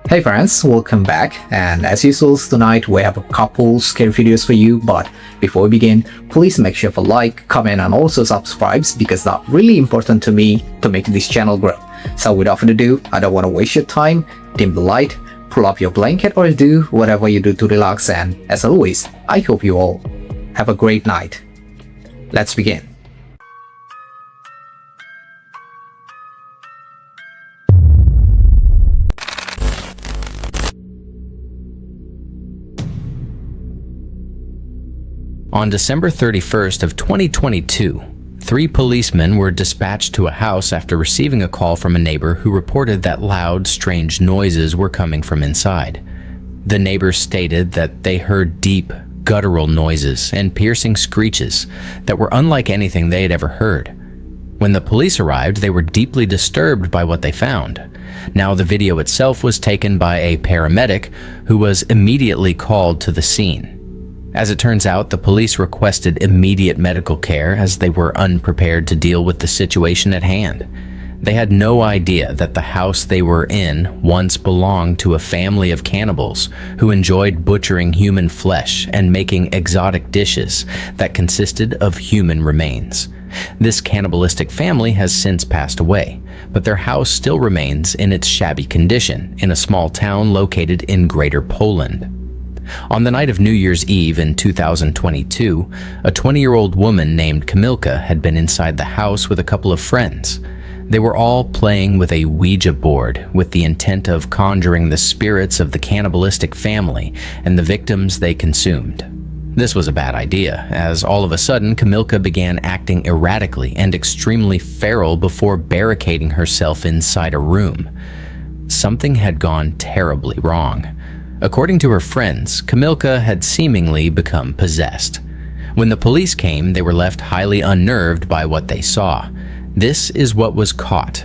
Hey friends, welcome back, and as usual tonight we have a couple scary videos for you, but before we begin, please make sure to like, comment and also subscribe because that's really important to me to make this channel grow. So without further ado, I don't want to waste your time, dim the light, pull up your blanket or do whatever you do to relax, and as always, I hope you all have a great night. Let's begin. On December 31st of 2022, 3 policemen were dispatched to a house after receiving a call from a neighbor who reported that loud, strange noises were coming from inside. The neighbors stated that they heard deep, guttural noises and piercing screeches that were unlike anything they had ever heard. When the police arrived, they were deeply disturbed by what they found. Now, the video itself was taken by a paramedic who was immediately called to the scene. As it turns out, the police requested immediate medical care as they were unprepared to deal with the situation at hand. They had no idea that the house they were in once belonged to a family of cannibals who enjoyed butchering human flesh and making exotic dishes that consisted of human remains. This cannibalistic family has since passed away, but their house still remains in its shabby condition in a small town located in Greater Poland. On the night of New Year's Eve in 2022, a 20-year-old woman named Kamilka had been inside the house with a couple of friends. They were all playing with a Ouija board with the intent of conjuring the spirits of the cannibalistic family and the victims they consumed. This was a bad idea, as all of a sudden Kamilka began acting erratically and extremely feral before barricading herself inside a room. Something had gone terribly wrong. According to her friends, Kamilka had seemingly become possessed. When the police came, they were left highly unnerved by what they saw. This is what was caught.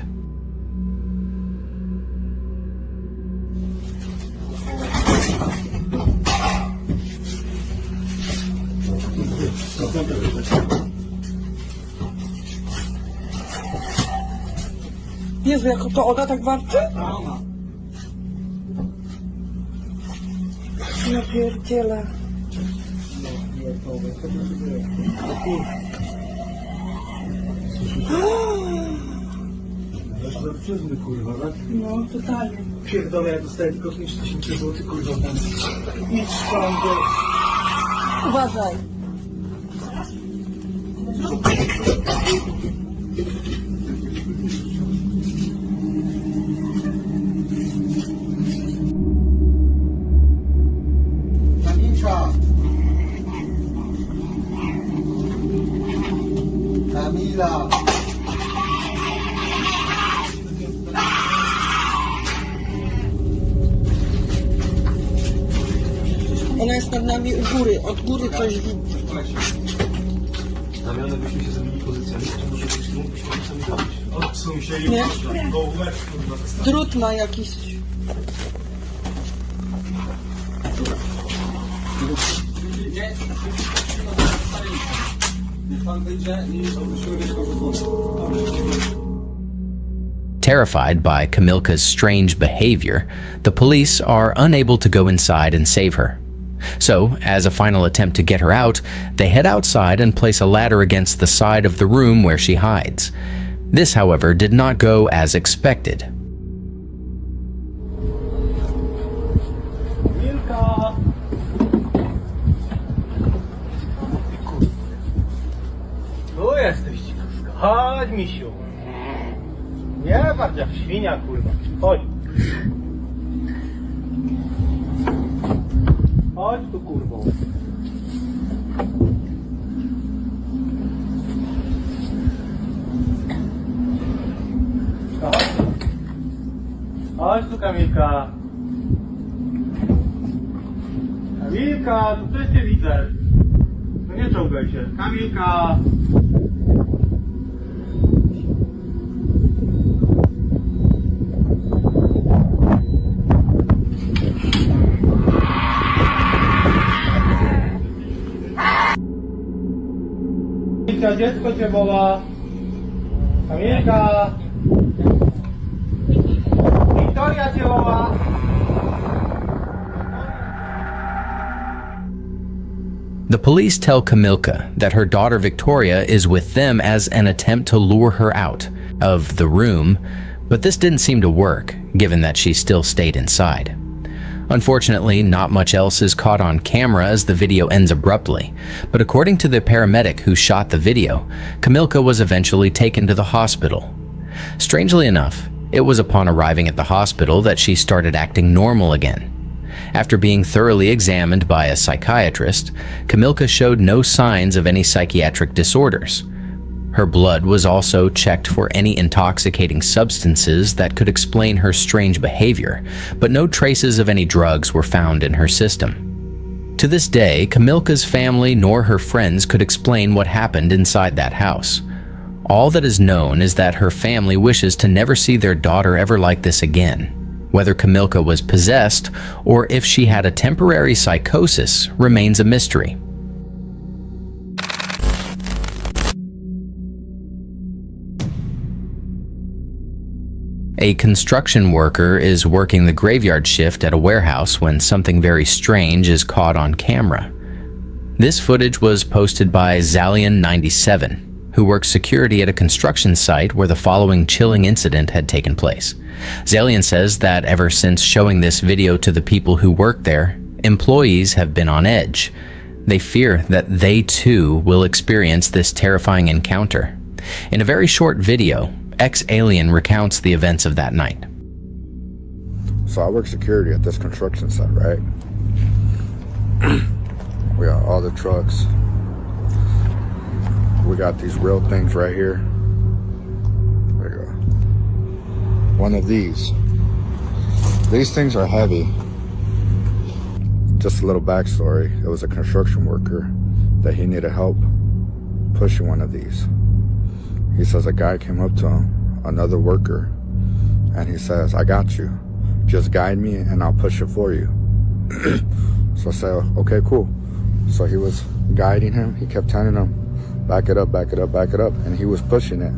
Jezu, jako to Oda tak warczy? Ja pierdzielę. Zarczyzny, kurwa, tak? No, totalnie. Pierdolę, ja dostałem tylko 5000 zł, kurwa, tam. Nic tam, Uważaj. Kamila! Ona jest nad nami u góry, od góry coś widzi. Znamione byśmy się zrobili pozycjami, to może być mógłbyśmy sobie robić. Odsuń się i Nie? go łeb, kurwa. Drut ma jakiś. Terrified by Kamilka's strange behavior, the police are unable to go inside and save her. So, as a final attempt to get her out, they head outside and place a ladder against the side of the room where she hides. This, however, did not go as expected. Milka! Tu jesteś, kurwa. Chodź, misiu. Nie patrz jak świnia, kurwa. Chodź. Chodź tu, kurwo. Chodź. Chodź tu, Kamilka. Kamilka, tu też cię widzę. No nie czołgaj się. Kamilka. Kamilka, dziecko cię woła. Kamilka. Wiktoria cię woła. The police tell Kamilka that her daughter Victoria is with them as an attempt to lure her out of the room, but this didn't seem to work, given that she still stayed inside. Unfortunately, not much else is caught on camera as the video ends abruptly, but according to the paramedic who shot the video, Kamilka was eventually taken to the hospital. Strangely enough, it was upon arriving at the hospital that she started acting normal again. After being thoroughly examined by a psychiatrist, Kamilka showed no signs of any psychiatric disorders. Her blood was also checked for any intoxicating substances that could explain her strange behavior, but no traces of any drugs were found in her system. To this day, Kamilka's family nor her friends could explain what happened inside that house. All that is known is that her family wishes to never see their daughter ever like this again. Whether Kamilka was possessed or if she had a temporary psychosis remains a mystery. A construction worker is working the graveyard shift at a warehouse when something very strange is caught on camera. This footage was posted by Zalian97, who works security at a construction site where the following chilling incident had taken place. Zalian says that ever since showing this video to the people who work there, employees have been on edge. They fear that they too will experience this terrifying encounter. In a very short video, ex-alien recounts the events of that night. So I work security at this construction site, right? We got all the trucks. We got these real things right here. There you go. One of these. These things are heavy. Just a little backstory. It was a construction worker that he needed help pushing one of these. He says a guy came up to him, another worker, and he says, "I got you. Just guide me and I'll push it for you." So I said, "Okay, cool." So he was guiding him. He kept telling him, "Back it up, back it up, back it up," and he was pushing it.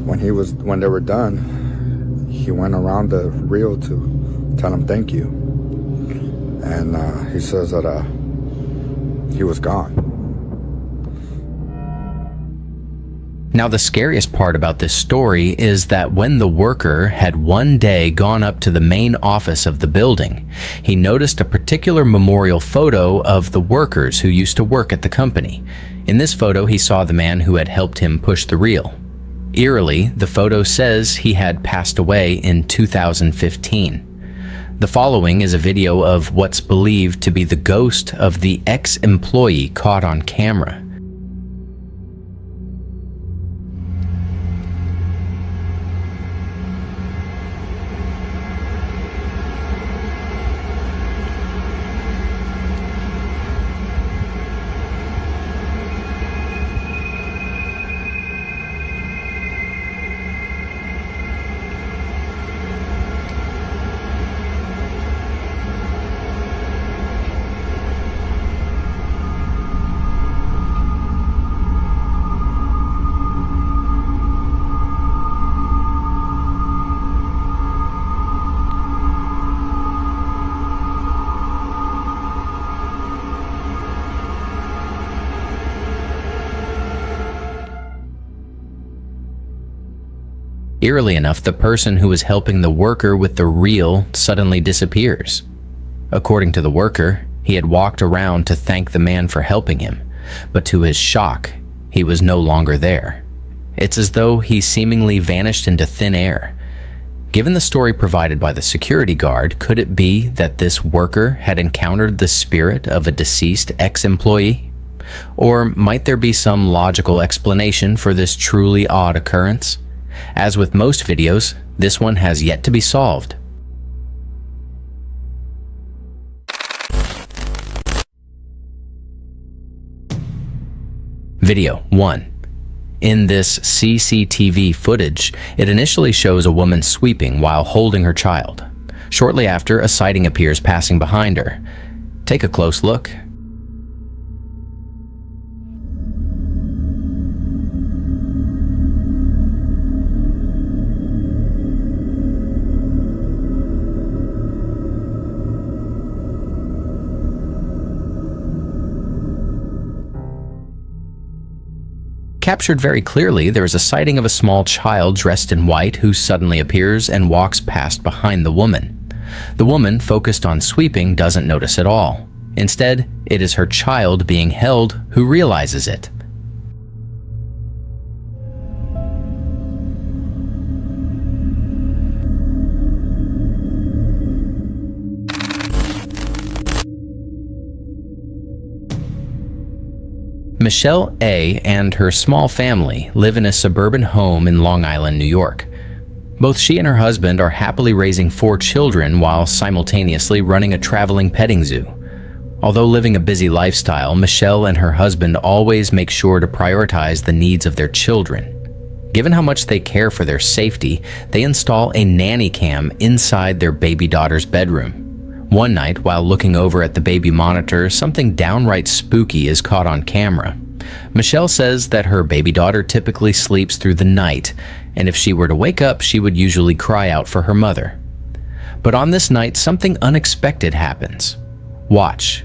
When they were done, he went around the reel to tell him thank you, and he says that he was gone. Now, the scariest part about this story is that when the worker had one day gone up to the main office of the building, he noticed a particular memorial photo of the workers who used to work at the company. In this photo, he saw the man who had helped him push the reel. Eerily, the photo says he had passed away in 2015. The following is a video of what's believed to be the ghost of the ex-employee caught on camera. Eerily enough, the person who was helping the worker with the reel suddenly disappears. According to the worker, he had walked around to thank the man for helping him, but to his shock, he was no longer there. It's as though he seemingly vanished into thin air. Given the story provided by the security guard, could it be that this worker had encountered the spirit of a deceased ex-employee? Or might there be some logical explanation for this truly odd occurrence? As with most videos, this one has yet to be solved. Video 1. In this CCTV footage, it initially shows a woman sweeping while holding her child. Shortly after, a sighting appears passing behind her. Take a close look. captured very clearly there is a sighting of a small child dressed in white who suddenly appears and walks past behind the woman. The woman, focused on sweeping, doesn't notice at all. Instead, it is her child being held who realizes it. Michelle A. and her small family live in a suburban home in Long Island, New York. Both she and her husband are happily raising 4 children while simultaneously running a traveling petting zoo. Although living a busy lifestyle, Michelle and her husband always make sure to prioritize the needs of their children. Given how much they care for their safety, they install a nanny cam inside their baby daughter's bedroom. One night, while looking over at the baby monitor, something downright spooky is caught on camera. Michelle says that her baby daughter typically sleeps through the night, and if she were to wake up, she would usually cry out for her mother. But on this night, something unexpected happens. Watch.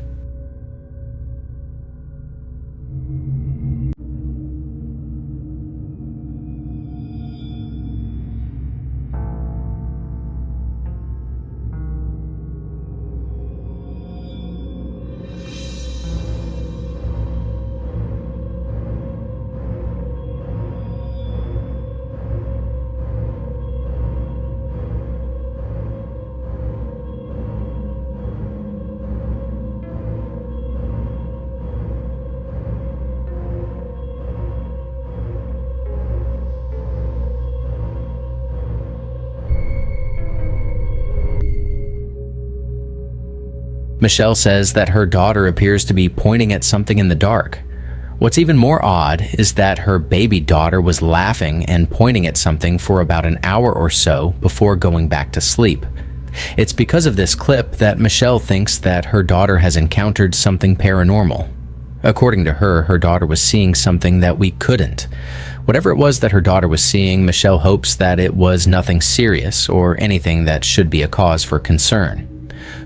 Michelle says that her daughter appears to be pointing at something in the dark. What's even more odd is that her baby daughter was laughing and pointing at something for about an hour or so before going back to sleep. It's because of this clip that Michelle thinks that her daughter has encountered something paranormal. According to her, her daughter was seeing something that we couldn't. Whatever it was that her daughter was seeing, Michelle hopes that it was nothing serious or anything that should be a cause for concern.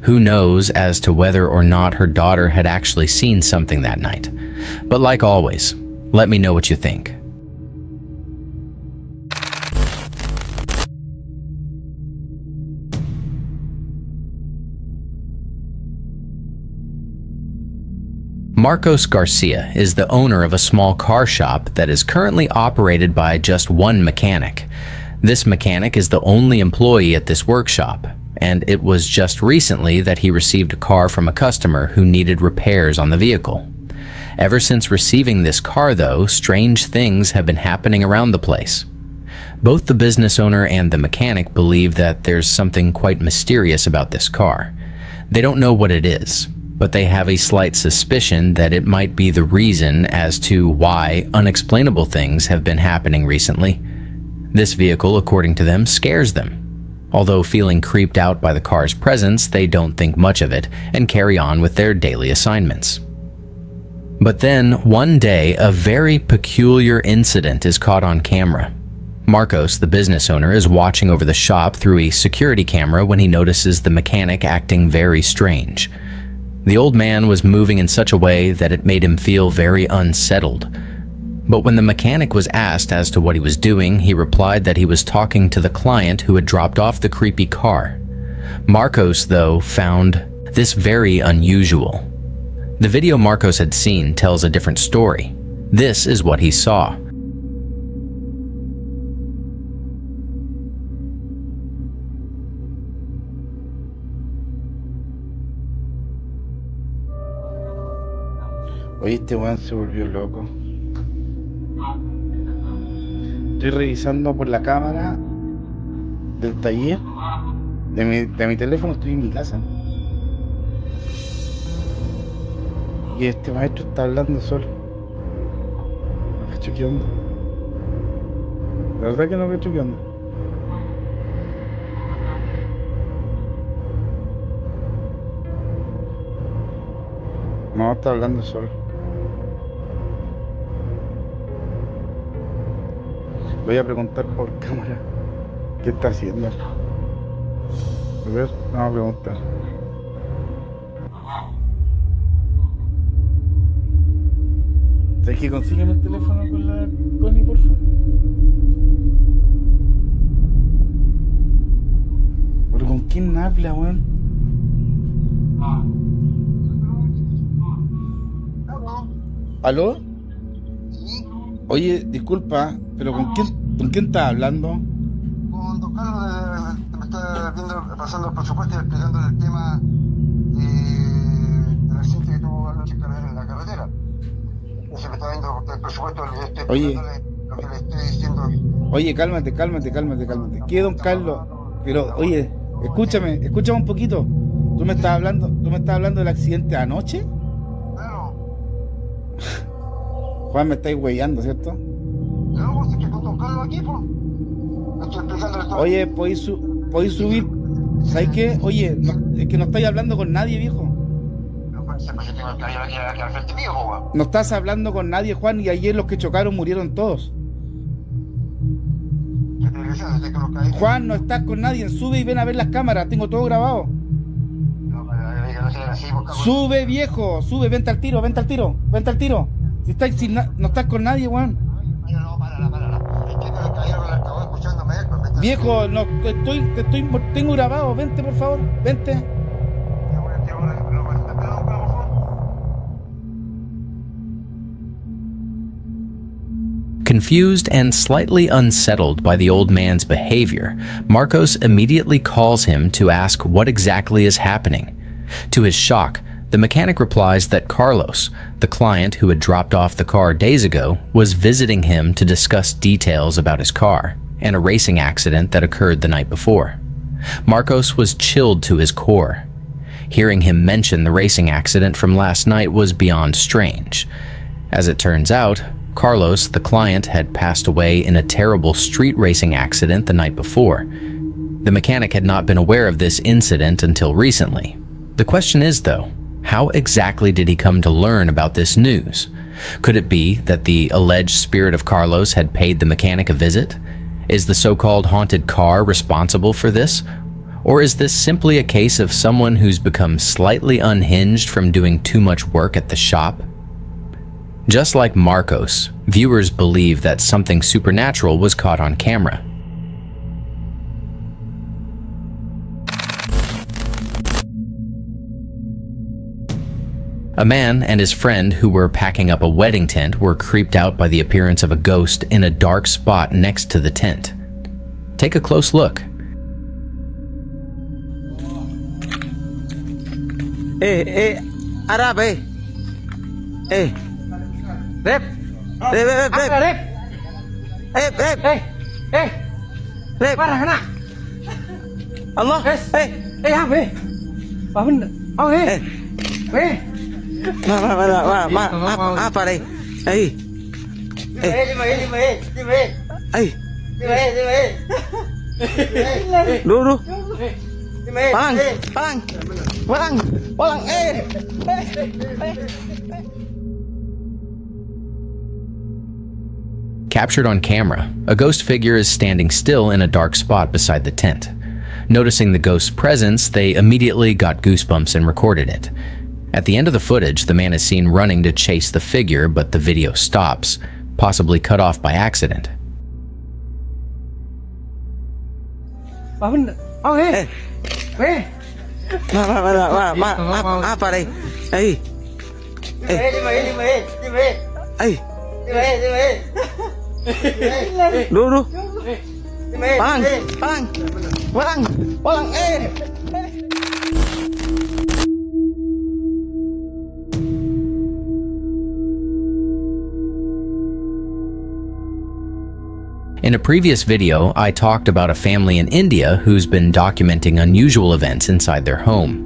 Who knows as to whether or not her daughter had actually seen something that night. But like always, let me know what you think. Marcos Garcia is the owner of a small car shop that is currently operated by just one mechanic. This mechanic is the only employee at this workshop, and it was just recently that he received a car from a customer who needed repairs on the vehicle. Ever since receiving this car, though, strange things have been happening around the place. Both the business owner and the mechanic believe that there's something quite mysterious about this car. They don't know what it is, but they have a slight suspicion that it might be the reason as to why unexplainable things have been happening recently. This vehicle, according to them, scares them. Although feeling creeped out by the car's presence, they don't think much of it and carry on with their daily assignments. But then, one day, a very peculiar incident is caught on camera. Marcos, the business owner, is watching over the shop through a security camera when he notices the mechanic acting very strange. The old man was moving in such a way that it made him feel very unsettled. But when the mechanic was asked as to what he was doing, he replied that he was talking to the client who had dropped off the creepy car. Marcos, though, found this very unusual. The video Marcos had seen tells a different story. This is what he saw. Oye, este weón se volvió loco. Estoy revisando por la cámara del taller de mi teléfono, estoy en mi casa. Y este maestro está hablando solo. No cacho qué onda. La verdad que no cacho qué onda. No, está hablando solo. Voy a preguntar por cámara qué está haciendo. A ver, vamos a preguntar. ¿Sabes que consígueme el teléfono con la Connie, porfa? ¿Pero con quién habla, weón? ¿Aló? Oye, disculpa, pero ¿con quién estás hablando? Con don Carlos, me está viendo, pasando el presupuesto y explicándole el tema del accidente que tuvo anoche en la carretera. Se me está viendo el presupuesto, le estoy explicándole lo que le estoy diciendo. Oye, cálmate. ¿Qué, don Carlos? Pero, oye, escúchame un poquito. ¿Tú me estás hablando del accidente de anoche? Claro. Juan, me estáis huellando, ¿cierto? No, vos estoy con don Carlos aquí, pues. Estoy explicándole todo. Oye, ¿podéis subir? ¿Sabes qué? Oye, es que no estáis hablando con nadie, viejo. No, pues yo tengo que ir aquí al frente mío, weón. No estás hablando con nadie, Juan, y ayer los que chocaron murieron todos. Yo te decía, desde que los caí. Juan, no estás con nadie, sube y ven a ver las cámaras, tengo todo grabado. No, que no sea así, vos, Sube, viejo, sube, vente al tiro. Si no estás con nadie, Juan. No, párala. Es que me cayeron el acabó escuchándome él, pues, vete. Viejo, no, tengo grabado, vente por favor, vente. Ya voy a tirar una, pero por favor. Confused and slightly unsettled by the old man's behavior, Marcos immediately calls him to ask what exactly is happening. To his shock, the mechanic replies that Carlos, the client who had dropped off the car days ago, was visiting him to discuss details about his car and a racing accident that occurred the night before. Marcos was chilled to his core. Hearing him mention the racing accident from last night was beyond strange. As it turns out, Carlos, the client, had passed away in a terrible street racing accident the night before. The mechanic had not been aware of this incident until recently. The question is, though, how exactly did he come to learn about this news? Could it be that the alleged spirit of Carlos had paid the mechanic a visit? Is the so-called haunted car responsible for this? Or is this simply a case of someone who's become slightly unhinged from doing too much work at the shop? Just like Marcos, viewers believe that something supernatural was caught on camera. A man and his friend who were packing up a wedding tent were creeped out by the appearance of a ghost in a dark spot next to the tent. Take a close look. Arab, Rep. Rep. Parah kena. Allah. Apa benda? Oh, apa đây? Dulu. Palang. Captured on camera, a ghost figure is standing still in a dark spot beside the tent. Noticing the ghost's presence, they immediately got goosebumps and recorded it. At the end of the footage, the man is seen running to chase the figure, but the video stops, possibly cut off by accident. Apa đây? Dulu. Palang. In a previous video, I talked about a family in India who's been documenting unusual events inside their home.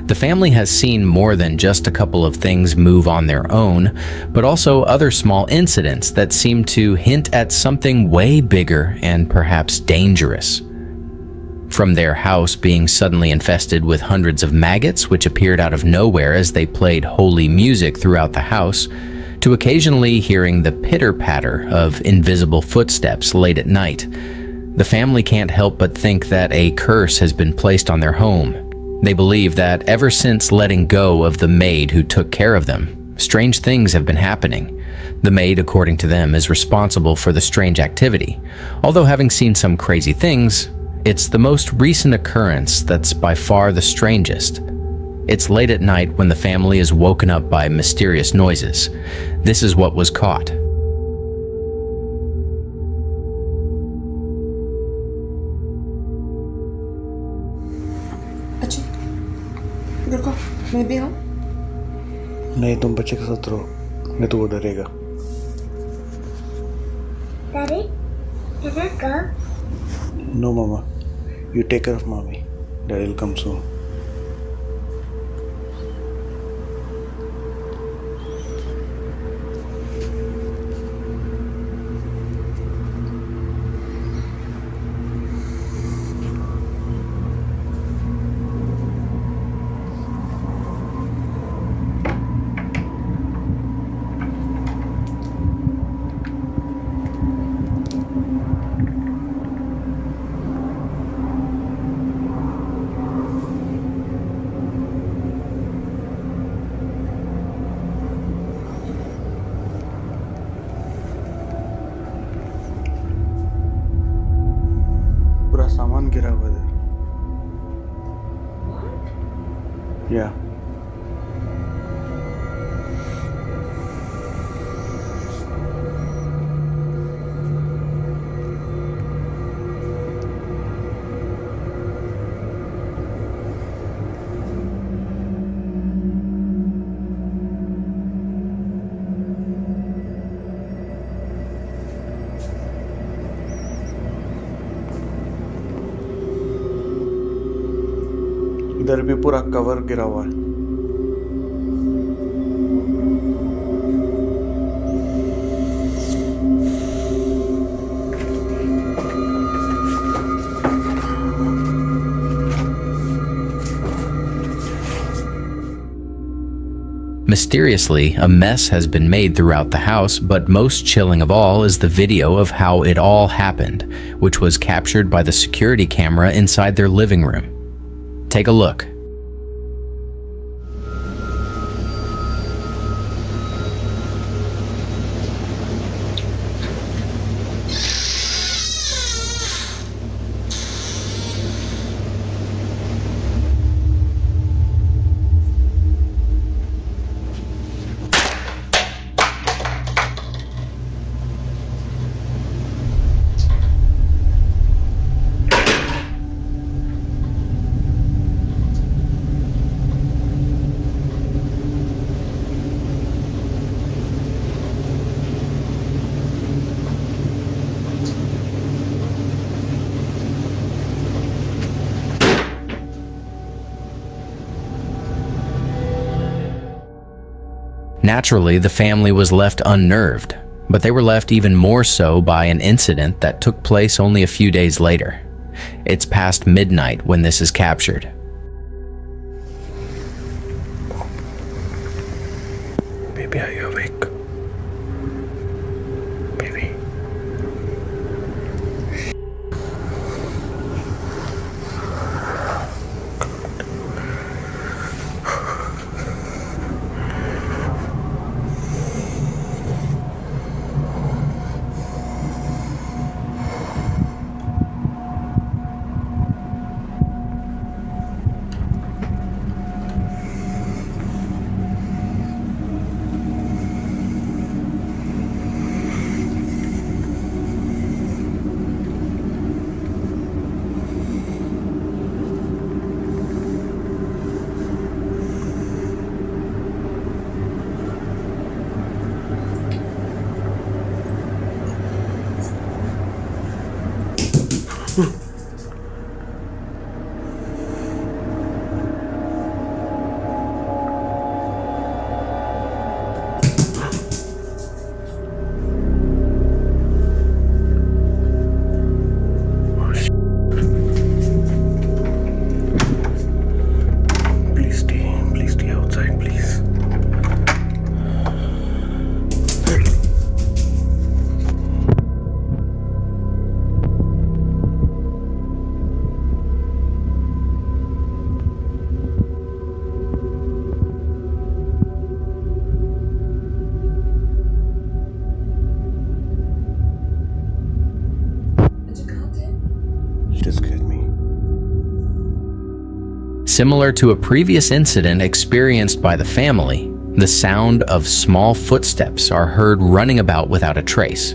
The family has seen more than just a couple of things move on their own, but also other small incidents that seem to hint at something way bigger and perhaps dangerous. From their house being suddenly infested with hundreds of maggots which appeared out of nowhere as they played holy music throughout the house, to occasionally hearing the pitter-patter of invisible footsteps late at night, the family can't help but think that a curse has been placed on their home. They believe that ever since letting go of the maid who took care of them, Strange things have been happening. The maid, according to them, is responsible for the strange activity. Although having seen some crazy things, it's the most recent occurrence that's by far the strangest. It's late at night when the family is woken up by mysterious noises. This is what was caught. अच्छी रुको मैं भी आऊँ नहीं, तुम बच्चे के साथ रहो, नहीं तो वो डरेगा। Daddy, can I go? No, Mama. You take care of Mommy. Daddy will come soon. पूरा सामान गिरा हुआ है। या इधर भी पूरा कवर गिरा हुआ है। Mysteriously, a mess has been made throughout the house, but most chilling of all is the video of how it all happened, which was captured by the security camera inside their living room. Take a look. Naturally, the family was left unnerved, but they were left even more so by an incident that took place only a few days later. It's past midnight when this is captured. Baby, are you awake? Baby. Similar to a previous incident experienced by the family, the sound of small footsteps are heard running about without a trace.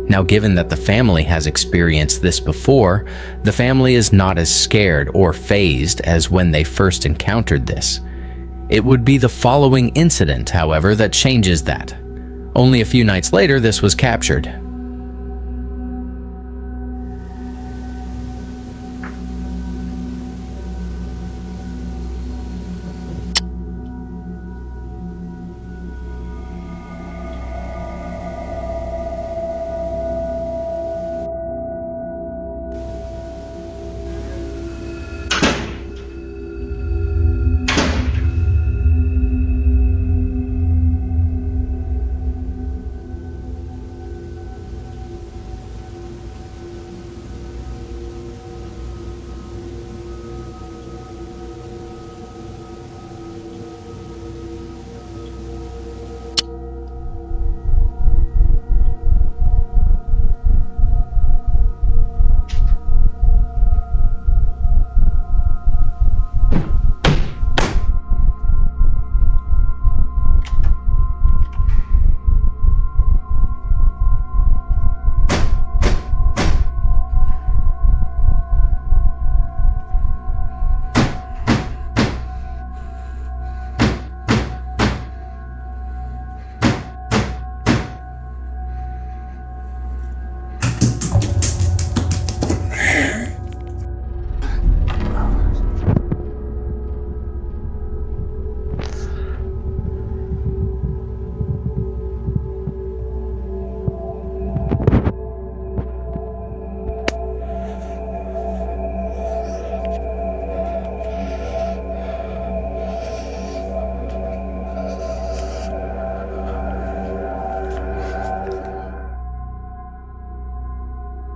Now, given that the family has experienced this before, the family is not as scared or fazed as when they first encountered this. It would be the following incident, however, that changes that. Only a few nights later, this was captured.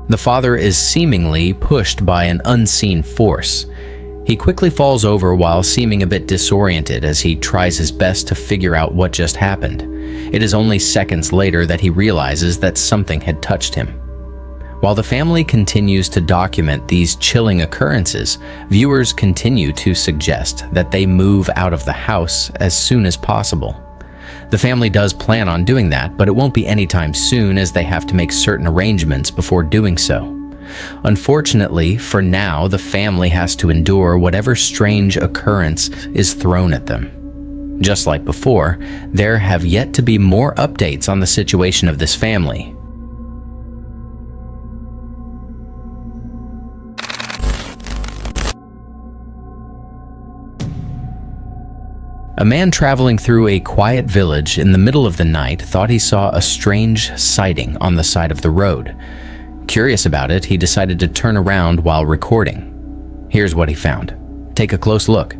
The father is seemingly pushed by an unseen force. He quickly falls over while seeming a bit disoriented as he tries his best to figure out what just happened. It is only seconds later that he realizes that something had touched him. While the family continues to document these chilling occurrences, viewers continue to suggest that they move out of the house as soon as possible. The family does plan on doing that, but it won't be anytime soon as they have to make certain arrangements before doing so. Unfortunately, for now, the family has to endure whatever strange occurrence is thrown at them. Just like before, there have yet to be more updates on the situation of this family. A man traveling through a quiet village in the middle of the night thought he saw a strange sighting on the side of the road. Curious about it, he decided to turn around while recording. Here's what he found. Take a close look.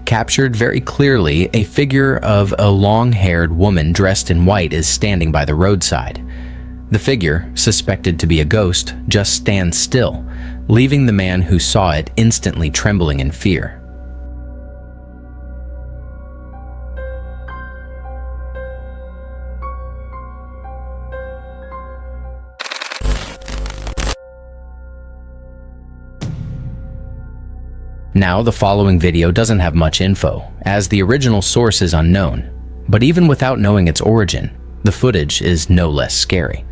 Captured very clearly, a figure of a long-haired woman dressed in white is standing by the roadside. The figure, suspected to be a ghost, just stands still, leaving the man who saw it instantly trembling in fear. Now, the following video doesn't have much info, as the original source is unknown. But even without knowing its origin, the footage is no less scary.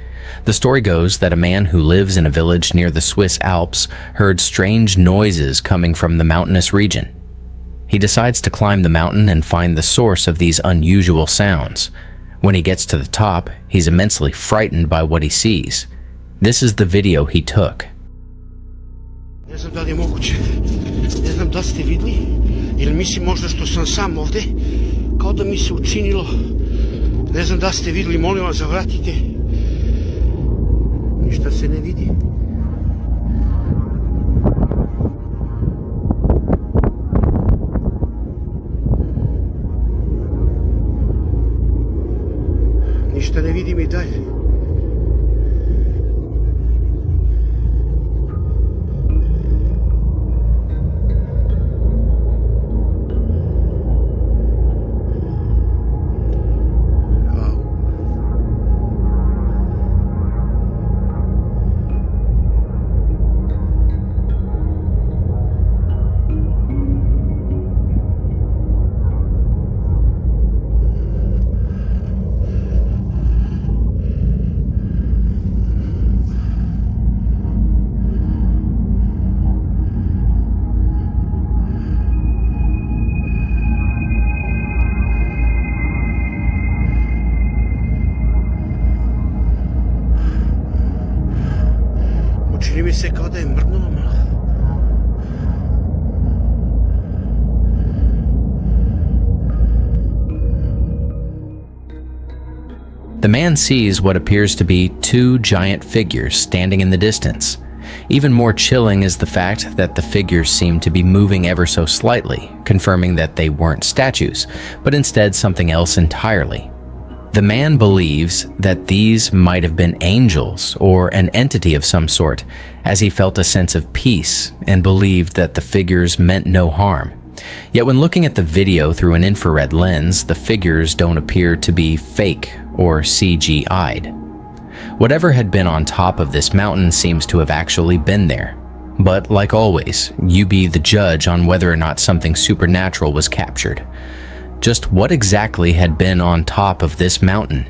The story goes that a man who lives in a village near the Swiss Alps heard strange noises coming from the mountainous region. He decides to climb the mountain and find the source of these unusual sounds. When he gets to the top, he's immensely frightened by what he sees. This is the video he took. Ne znam da li je moguće, ne znam da ste vidli, ili mislim možda što sam sam ovde, kao da mi se učinilo, ne znam da ste vidli, molim vas zavratite, ništa se ne vidi. mi se kao da je mrdnulo malo. The man sees what appears to be two giant figures standing in the distance. Even more chilling is the fact that the figures seem to be moving ever so slightly, confirming that they weren't statues, but instead something else entirely. The man believes that these might have been angels or an entity of some sort, as he felt a sense of peace and believed that the figures meant no harm. Yet when looking at the video through an infrared lens, the figures don't appear to be fake or CGI'd. Whatever had been on top of this mountain seems to have actually been there. But like always, you be the judge on whether or not something supernatural was captured. Just what exactly had been on top of this mountain?